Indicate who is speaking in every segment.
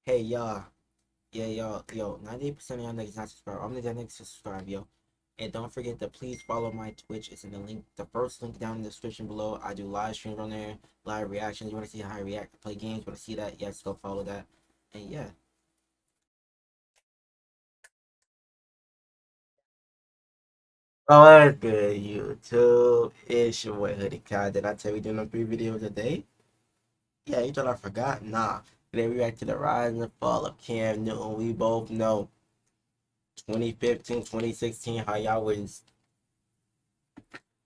Speaker 1: Hey y'all, yeah yo, 98% of y'all niggas not subscribed. I'm the niggas to subscribe, yo. And don't forget to please follow my Twitch. It's in the link, the first link down in the description below. I do live streams on there, live reactions. You want to see how I react to play games? Want to see that? Yes, go follow that. And yeah. Oh, what's good, YouTube? It's your boy Hoodie Kai. Did I tell you doing 3 videos a day? Yeah, you thought I forgot? Nah. Today we react to the rise and the fall of Cam Newton. We both know 2015, 2016, how y'all was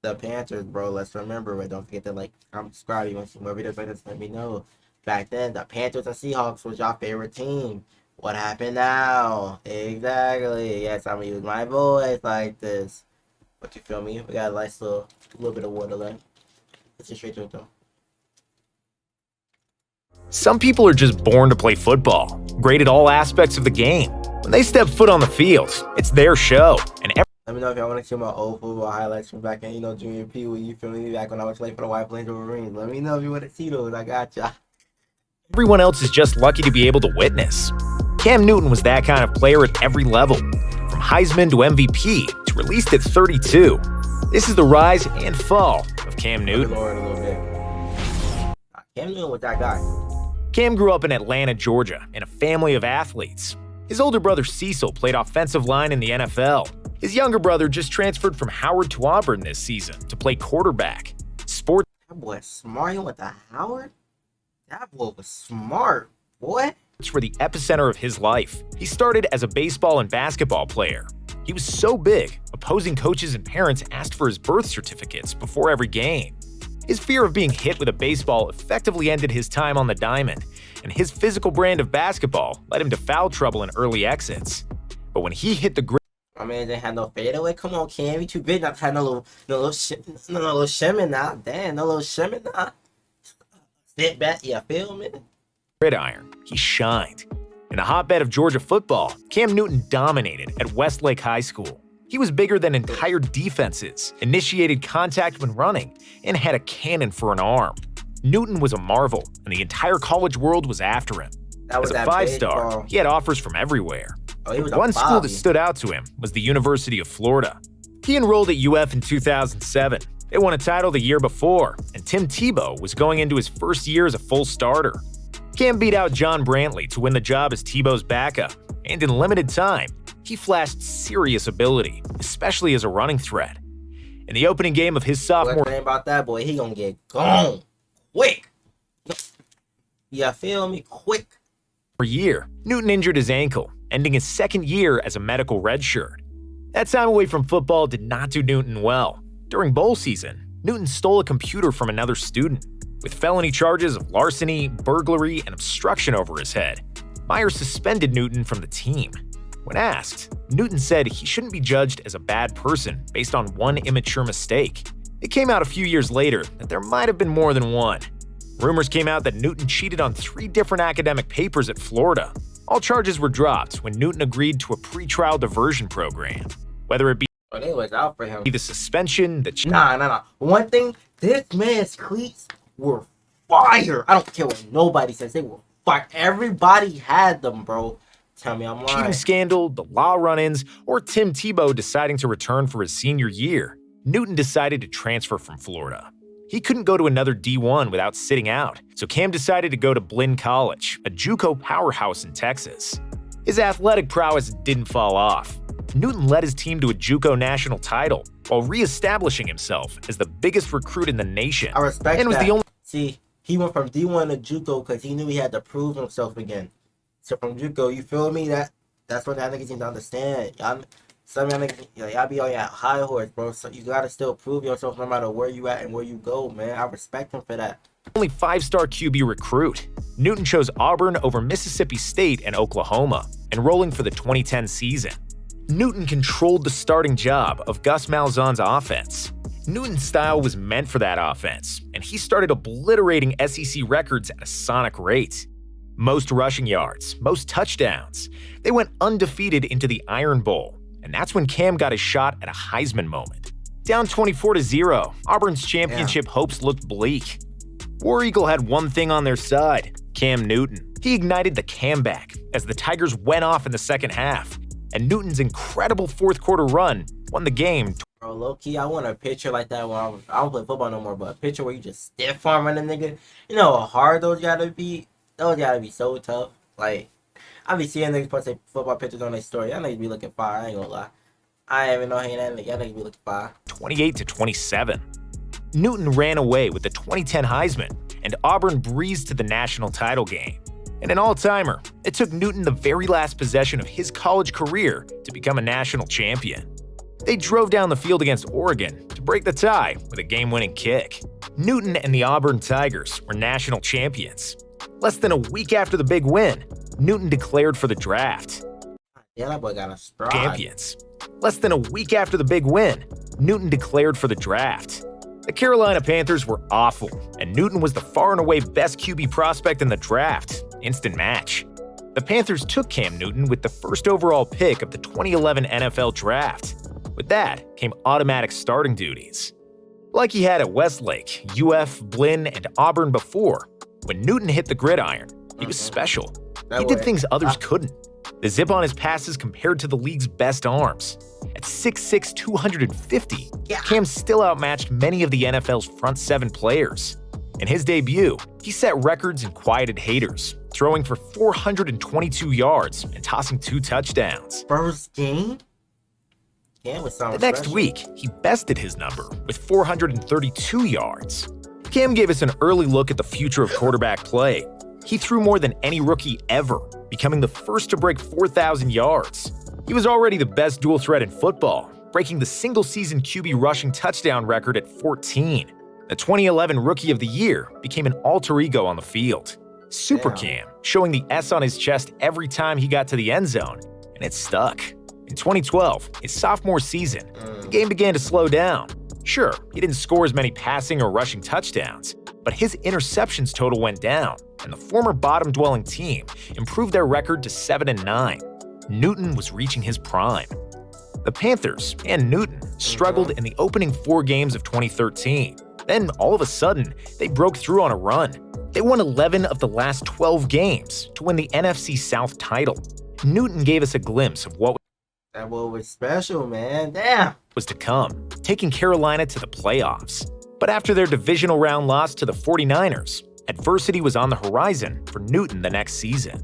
Speaker 1: the Panthers, bro. Let's remember it. Don't forget to like, comment, subscribe. You want to see more videos like this? Let me know. Back then, the Panthers and Seahawks was your favorite team. What happened now? Exactly. Yes, I'm gonna use my voice like this. But you feel me? We got a nice little bit of water left. Let's get straight to it though.
Speaker 2: Some people are just born to play football, great at all aspects of the game. When they step foot on the field, it's their show, and
Speaker 1: Let me know if y'all want to see my old football highlights from back in, Junior P. When you feel me? Back when I was playing for the White Plains Wolverines. Let me know if you want to see those. I got ya.
Speaker 2: everyone else is just lucky to be able to witness. Cam Newton was that kind of player at every level, from Heisman to MVP to released at 32. This is the rise and fall of Cam Newton.
Speaker 1: Lower it a little bit. Cam Newton was that guy.
Speaker 2: Cam grew up in Atlanta, Georgia, in a family of athletes. His older brother Cecil played offensive line in the NFL. His younger brother just transferred from Howard to Auburn this season to play quarterback. Sports
Speaker 1: That boy smart. He went to Howard? That boy was smart, boy.
Speaker 2: were the epicenter of his life. He started as a baseball and basketball player. He was so big, opposing coaches and parents asked for his birth certificates before every game. His fear of being hit with a baseball effectively ended his time on the diamond, and his physical brand of basketball led him to foul trouble and early exits. But when he hit the
Speaker 1: My man didn't have no fadeaway. Come on, Cam. You too big not to have no little shimmy now. Damn, no little shimmy now. Step back. Yeah, feel me?
Speaker 2: gridiron, he shined. In the hotbed of Georgia football, Cam Newton dominated at Westlake High School. He was bigger than entire defenses, initiated contact when running, and had a cannon for an arm. Newton was a marvel, and the entire college world was after him.
Speaker 1: That was
Speaker 2: As a
Speaker 1: that
Speaker 2: five-star,
Speaker 1: baseball.
Speaker 2: he had offers from everywhere.
Speaker 1: Oh, he was a
Speaker 2: One school that
Speaker 1: Bobby.
Speaker 2: stood out to him was the University of Florida. He enrolled at UF in 2007. They won a title the year before, and Tim Tebow was going into his first year as a full starter. Cam beat out John Brantley to win the job as Tebow's backup, and in limited time, he flashed serious ability, especially as a running threat. In the opening game of his sophomore
Speaker 1: What about that boy? He gonna get gone quick. Yeah, feel me? Quick.
Speaker 2: year, Newton injured his ankle, ending his second year as a medical redshirt. That time away from football did not do Newton well. During bowl season, Newton stole a computer from another student, with felony charges of larceny, burglary, and obstruction over his head. Myers suspended Newton from the team. When asked, Newton said he shouldn't be judged as a bad person based on one immature mistake. It came out a few years later that there might have been more than one. Rumors came out that Newton cheated on 3 different academic papers at Florida. All charges were dropped when Newton agreed to a pretrial diversion program. Whether it be
Speaker 1: Oh, they was out for him.
Speaker 2: the suspension, the
Speaker 1: Nah. One thing, this man's cleats were fire. I don't care what nobody says. They were fire. Everybody had them, bro. Tell me I'm lying.
Speaker 2: cheating scandal, the law run-ins, or Tim Tebow deciding to return for his senior year, Newton decided to transfer from Florida. He couldn't go to another D1 without sitting out, so Cam decided to go to Blinn College, a JUCO powerhouse in Texas. His athletic prowess didn't fall off. Newton led his team to a JUCO national title while re-establishing himself as the biggest recruit in the nation.
Speaker 1: I respect
Speaker 2: and was
Speaker 1: that.
Speaker 2: the only
Speaker 1: See, he went from D1 to JUCO because he knew he had to prove himself again. So from JUCO, you feel me? That's what that niggas need to understand. Some of y'all niggas, y'all be on your high horse, bro. So you gotta still prove yourself no matter where you at and where you go, man. I respect him for that.
Speaker 2: only 5-star QB recruit. Newton chose Auburn over Mississippi State and Oklahoma, enrolling for the 2010 season. Newton controlled the starting job of Gus Malzahn's offense. Newton's style was meant for that offense, and he started obliterating SEC records at a sonic rate. Most rushing yards, most touchdowns. They went undefeated into the Iron Bowl, and that's when Cam got his shot at a Heisman moment. Down 24-0, Auburn's championship hopes looked bleak. War Eagle had one thing on their side: Cam Newton. He ignited the comeback as the Tigers went off in the second half, and Newton's incredible fourth-quarter run won the game.
Speaker 1: Bro, low-key, I want a picture like that when I don't play football no more, but a picture where you just stiff-arming a nigga. You know how hard those gotta be? Those gotta be so tough. Like, I be seeing niggas post their football pictures on their story. Y'all niggas be looking fire, I ain't gonna lie. I ain't even know hey that nigga. Y'all niggas be looking fire.
Speaker 2: 28-27. Newton ran away with the 2010 Heisman, and Auburn breezed to the national title game. And an all-timer, it took Newton the very last possession of his college career to become a national champion. They drove down the field against Oregon to break the tie with a game-winning kick. Newton and the Auburn Tigers were national champions. Less than a week after the big win, Newton declared for the draft.
Speaker 1: Yeah, that boy got a stride.
Speaker 2: Champions. Less than a week after the big win, Newton declared for the draft. The Carolina Panthers were awful, and Newton was the far and away best QB prospect in the draft. Instant match. The Panthers took Cam Newton with the first overall pick of the 2011 NFL Draft. With that came automatic starting duties. Like he had at Westlake, UF, Blinn, and Auburn before, when Newton hit the gridiron, he was special. He did things others couldn't. The zip on his passes compared to the league's best arms. At 6'6", 250, Cam still outmatched many of the NFL's front seven players. In his debut, he set records and quieted haters, throwing for 422 yards and tossing 2 touchdowns.
Speaker 1: First game? Cam was
Speaker 2: The next week, he bested his number with 432 yards. Cam gave us an early look at the future of quarterback play. He threw more than any rookie ever, becoming the first to break 4,000 yards. He was already the best dual threat in football, breaking the single-season QB rushing touchdown record at 14. The 2011 Rookie of the Year became an alter ego on the field. Super Cam, showing the S on his chest every time he got to the end zone, and it stuck. In 2012, his sophomore season, the game began to slow down. Sure, he didn't score as many passing or rushing touchdowns, but his interceptions total went down, and the former bottom-dwelling team improved their record to 7-9. Newton was reaching his prime. The Panthers and Newton struggled in the opening 4 games of 2013. Then, all of a sudden, they broke through on a run. They won 11 of the last 12 games to win the NFC South title. Newton gave us a glimpse of what
Speaker 1: that boy was special, man. Damn.
Speaker 2: Was to come, taking Carolina to the playoffs. But after their divisional round loss to the 49ers, adversity was on the horizon for Newton the next season.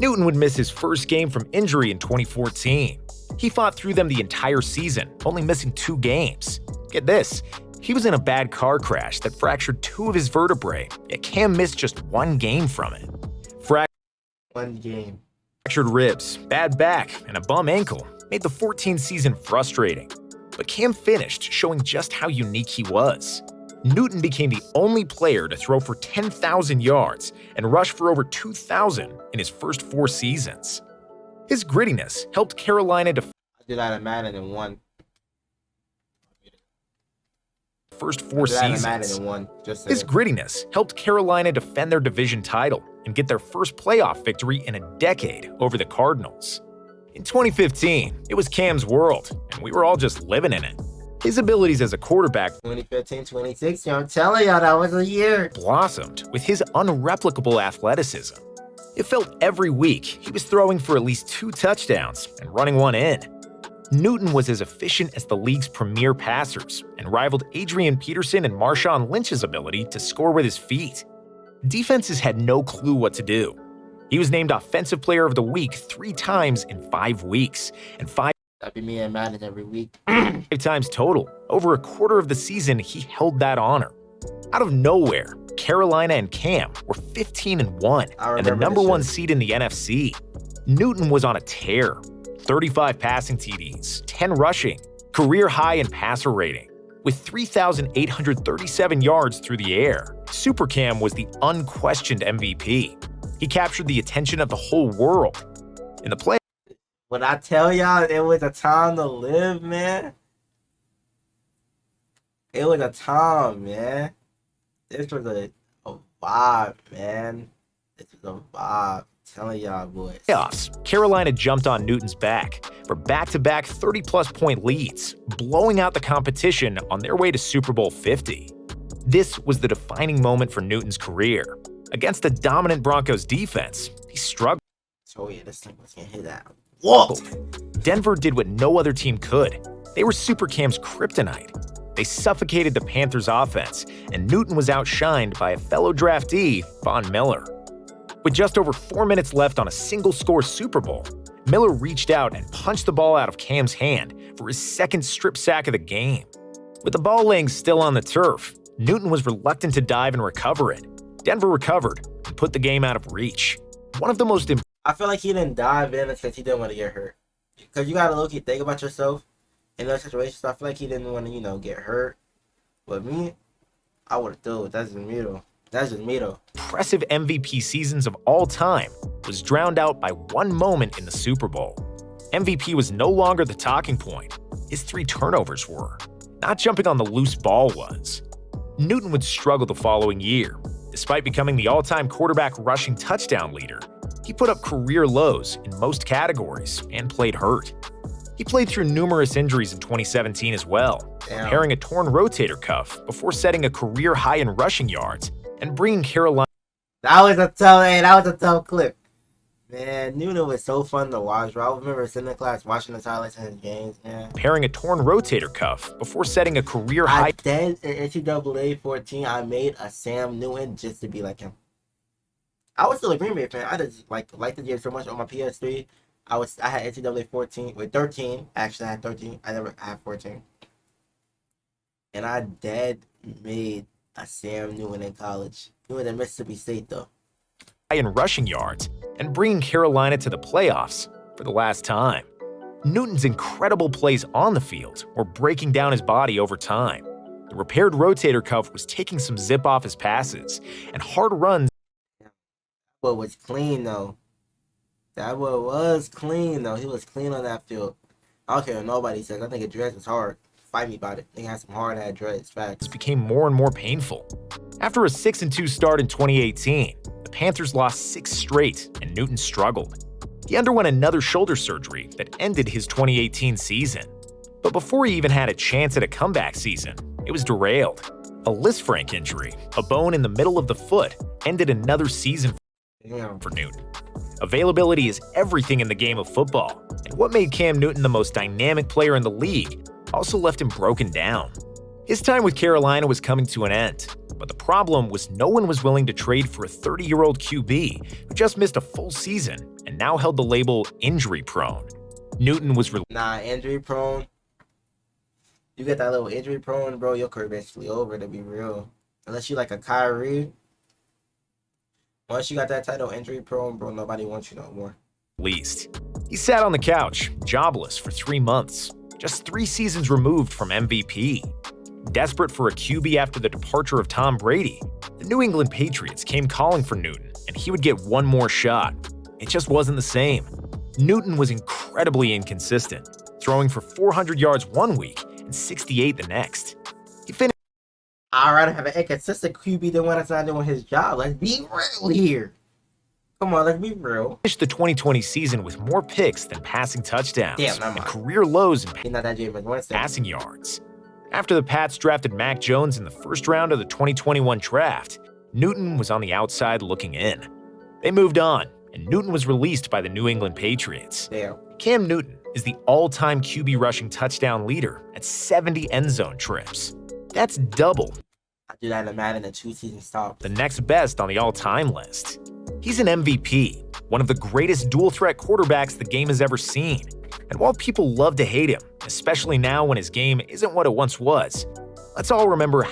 Speaker 2: Newton would miss his first game from injury in 2014. He fought through them the entire season, only missing 2 games. Get this, he was in a bad car crash that fractured 2 of his vertebrae, yet Cam missed just 1 game from it.
Speaker 1: 1 game.
Speaker 2: Fractured ribs, bad back, and a bum ankle made the 14 season frustrating. But Cam finished showing just how unique he was. Newton became the only player to throw for 10,000 yards and rush for over 2,000 in his first 4 seasons. His grittiness helped Carolina to
Speaker 1: I did that at Madden in 1.
Speaker 2: First 4 seasons. His
Speaker 1: saying.
Speaker 2: grittiness helped Carolina defend their division title and get their first playoff victory in a decade over the Cardinals. In 2015, it was Cam's world, and we were all just living in it. His abilities as a quarterback
Speaker 1: 2015, 2016, I'm telling y'all, that was a year.
Speaker 2: Blossomed with his unreplicable athleticism. It felt every week he was throwing for at least 2 touchdowns and running 1 in. Newton was as efficient as the league's premier passers and rivaled Adrian Peterson and Marshawn Lynch's ability to score with his feet. Defenses had no clue what to do. He was named Offensive Player of the Week 3 times in 5 weeks, and 5
Speaker 1: That'd be me and Madden every week.
Speaker 2: times total. Over a quarter of the season, he held that honor. Out of nowhere, Carolina and Cam were 15-1 and the number 1 seed in the NFC. Newton was on a tear. 35 passing TDs, 10 rushing, career high in passer rating. With 3,837 yards through the air, Super Cam was the unquestioned MVP. He captured the attention of the whole world. In the play,
Speaker 1: When I tell y'all it was a time to live, man. It was a time, man. This was a vibe, man. This was a vibe. Telling y'all, boys.
Speaker 2: Playoffs, Carolina jumped on Newton's back for back-to-back 30-plus point leads, blowing out the competition on their way to Super Bowl 50. This was the defining moment for Newton's career. Against a dominant Broncos defense, he struggled.
Speaker 1: So yeah, this thing was gonna hit that. Whoa!
Speaker 2: Denver did what no other team could. They were Super Cam's kryptonite. They suffocated the Panthers' offense, and Newton was outshined by a fellow draftee, Von Miller. With just over 4 minutes left on a single-score Super Bowl, Miller reached out and punched the ball out of Cam's hand for his second strip sack of the game. With the ball laying still on the turf, Newton was reluctant to dive and recover it. Denver recovered and put the game out of reach. One of the most
Speaker 1: I feel like he didn't dive in because he didn't want to get hurt. Because you gotta look, think about yourself in those situations. I feel like he didn't want to, get hurt. But me, I would have threw it. That's just me though.
Speaker 2: Impressive MVP seasons of all time was drowned out by one moment in the Super Bowl. MVP was no longer the talking point. His 3 turnovers were. Not jumping on the loose ball was. Newton would struggle the following year. Despite becoming the all-time quarterback rushing touchdown leader, he put up career lows in most categories and played hurt. He played through numerous injuries in 2017 as well, repairing a torn rotator cuff before setting a career high in rushing yards and bringing Carolina.
Speaker 1: That was a tough clip. Man, Newton was so fun to watch, bro. I remember sitting in class watching the highlights of his games, man.
Speaker 2: Repairing a torn rotator cuff before setting a career high.
Speaker 1: Then in NCAA 14, I made a Sam Newton just to be like him. I was still a Green Bay fan. I just like the game so much on my PS3. I had NCAA 14 with 13. Actually, I had 13. I never had 14. And I dead made a Sam Newton in college. He was at Mississippi State though.
Speaker 2: In rushing yards and bringing Carolina to the playoffs for the last time. Newton's incredible plays on the field were breaking down his body over time. The repaired rotator cuff was taking some zip off his passes, and hard runs.
Speaker 1: But was clean though. That was clean though. He was clean on that field. I don't care what nobody says. I think a dress was hard. Fight me about it. They had some hard ass dreads. Facts.
Speaker 2: Became more and more painful. After a 6-2 start in 2018, the Panthers lost 6 straight, and Newton struggled. He underwent another shoulder surgery that ended his 2018 season. But before he even had a chance at a comeback season, it was derailed. A Lisfranc injury, a bone in the middle of the foot, ended another season for Newton. Availability is everything in the game of football, and what made Cam Newton the most dynamic player in the league also left him broken down. His time with Carolina was coming to an end, but the problem was no one was willing to trade for a 30-year-old QB who just missed a full season and now held the label injury-prone. Newton was
Speaker 1: injury-prone. You get that little injury-prone, bro, your career basically over, to be real. Unless you like a Kyrie. Once you got that title injury-prone, bro, nobody wants you no more.
Speaker 2: Least. He sat on the couch, jobless for 3 months, just 3 seasons removed from MVP. Desperate for a QB after the departure of Tom Brady, the New England Patriots came calling for Newton, and he would get one more shot. It just wasn't the same. Newton was incredibly inconsistent, throwing for 400 yards one week and 68 the next. He finished.
Speaker 1: I'd rather have an inconsistent QB than one that's not doing his job. Let's be real here. Come on, let's be real.
Speaker 2: Finished the 2020 season with more picks than passing touchdowns and career lows in passing yards. After the Pats drafted Mac Jones in the first round of the 2021 draft, Newton was on the outside looking in. They moved on, and Newton was released by the New England Patriots.
Speaker 1: Damn.
Speaker 2: Cam Newton is the all-time QB rushing touchdown leader at 70 end zone trips. That's double.
Speaker 1: I do that in a Madden in 2 season stops.
Speaker 2: The next best on the all-time list. He's an MVP, one of the greatest dual-threat quarterbacks the game has ever seen. And while people love to hate him, especially now when his game isn't what it once was, let's all remember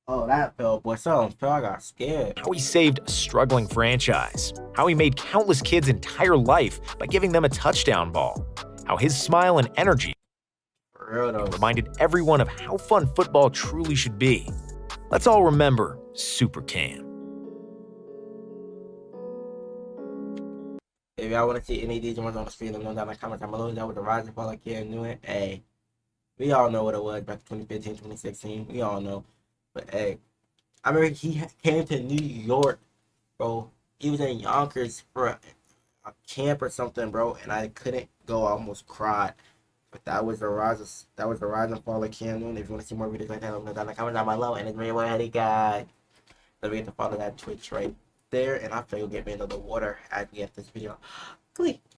Speaker 1: oh, that fell, boy. Something fell. I got scared.
Speaker 2: How he saved a struggling franchise. How he made countless kids' entire life by giving them a touchdown ball. How his smile and energy
Speaker 1: For real, though.
Speaker 2: reminded everyone of how fun football truly should be. Let's all remember Super Cam.
Speaker 1: If y'all want to see any of these ones on the screen, let me know down in the comments down below. That was the rise and fall of Cam Newton. Hey, we all know what it was back in 2015, 2016. We all know. But hey, I remember he came to New York, bro. He was in Yonkers for a camp or something, bro. And I couldn't go. I almost cried. But that was the rise and fall of Cam Newton. If you want to see more videos like that, let me know down in the comments down below. And it's your boy Heady Guy. Don't forget to follow that Twitch right there. And I'll tell you get me another water at the end of this video. Glee.